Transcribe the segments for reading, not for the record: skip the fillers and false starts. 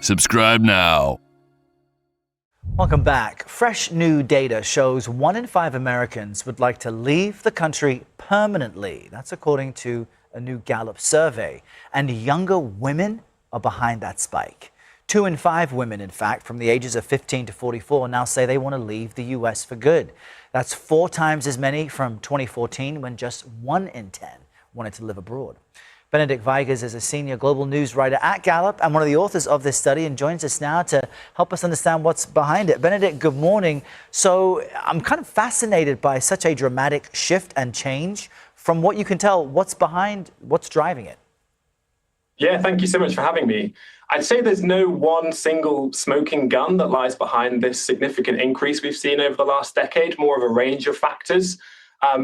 Subscribe now. Welcome back. Fresh new data shows 1 in 5 Americans would like to leave the country permanently. That's according to a new Gallup survey. And younger women are behind that spike. 2 in 5 women, in fact, from the ages of 15 to 44 now say they want to leave the U.S. for good. That's 4 times as many from 2014, when just 1 in 10 wanted to live abroad. Benedict Vigas is a senior global news writer at Gallup and one of the authors of this study, and joins us now to help us understand what's behind it. Benedict, good morning. So I'm kind of fascinated by such a dramatic shift and change. From what you can tell, what's driving it? Yeah, thank you so much for having me. I'd say there's no one single smoking gun that lies behind this significant increase we've seen over the last decade, more of a range of factors.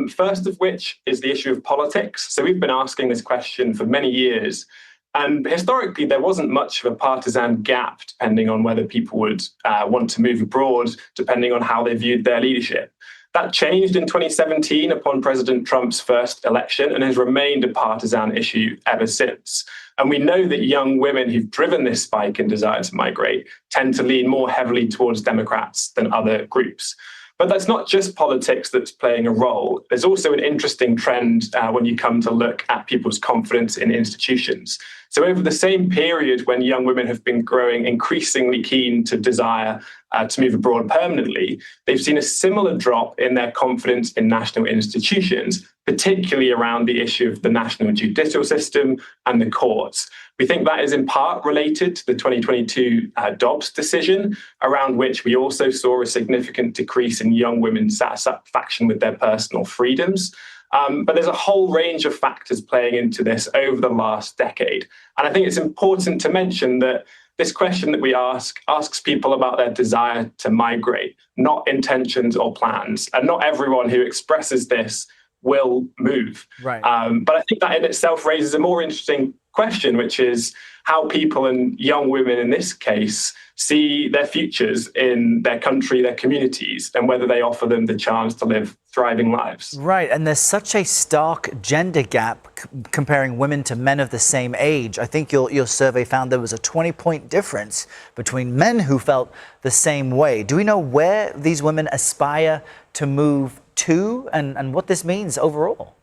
First of which is the issue of politics. So we've been asking this question for many years. And historically, there wasn't much of a partisan gap depending on whether people would want to move abroad, depending on how they viewed their leadership. That changed in 2017 upon President Trump's first election and has remained a partisan issue ever since. And we know that young women who've driven this spike in desire to migrate tend to lean more heavily towards Democrats than other groups. But that's not just politics that's playing a role. There's also an interesting trend when you come to look at people's confidence in institutions. So over the same period when young women have been growing increasingly keen to desire to move abroad permanently, they've seen a similar drop in their confidence in national institutions, particularly around the issue of the national judicial system and the courts. We think that is in part related to the 2022 Dobbs decision, around which we also saw a significant decrease in young women's satisfaction with their personal freedoms. But there's a whole range of factors playing into this over the last decade. And I think it's important to mention that this question that we asks people about their desire to migrate, not intentions or plans. And not everyone who expresses this will move. Right. But I think that in itself raises a more interesting question, which is how people, and young women in this case, see their futures in their country, their communities, and whether they offer them the chance to live thriving lives. Right, and there's such a stark gender gap comparing women to men of the same age. I think your survey found there was a 20-point difference between men who felt the same way. Do we know where these women aspire to move to, and what this means overall?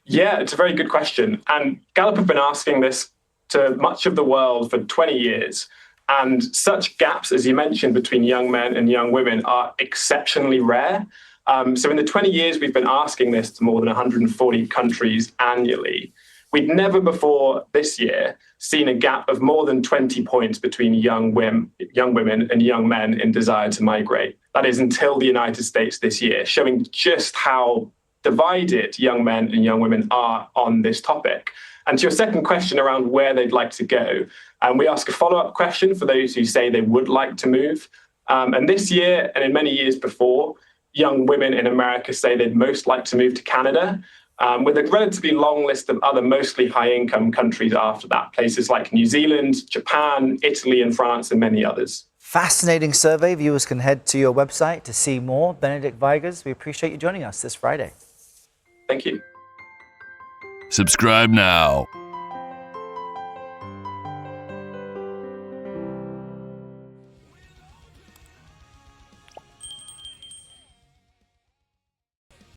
Yeah, it's a very good question. And Gallup have been asking this to much of the world for 20 years. And such gaps, as you mentioned, between young men and young women are exceptionally rare. So in the 20 years we've been asking this to more than 140 countries annually, we'd never before this year seen a gap of more than 20 points between young women and young men in desire to migrate. That is until the United States this year, showing just how divided young men and young women are on this topic. And to your second question around where they'd like to go, we ask a follow-up question for those who say they would like to move. And this year, and in many years before, young women in America say they'd most like to move to Canada, with a relatively long list of other mostly high-income countries after that, places like New Zealand, Japan, Italy, and France, and many others. Fascinating survey. Viewers can head to your website to see more. Benedict Vigas, we appreciate you joining us this Friday. Thank you. Subscribe now.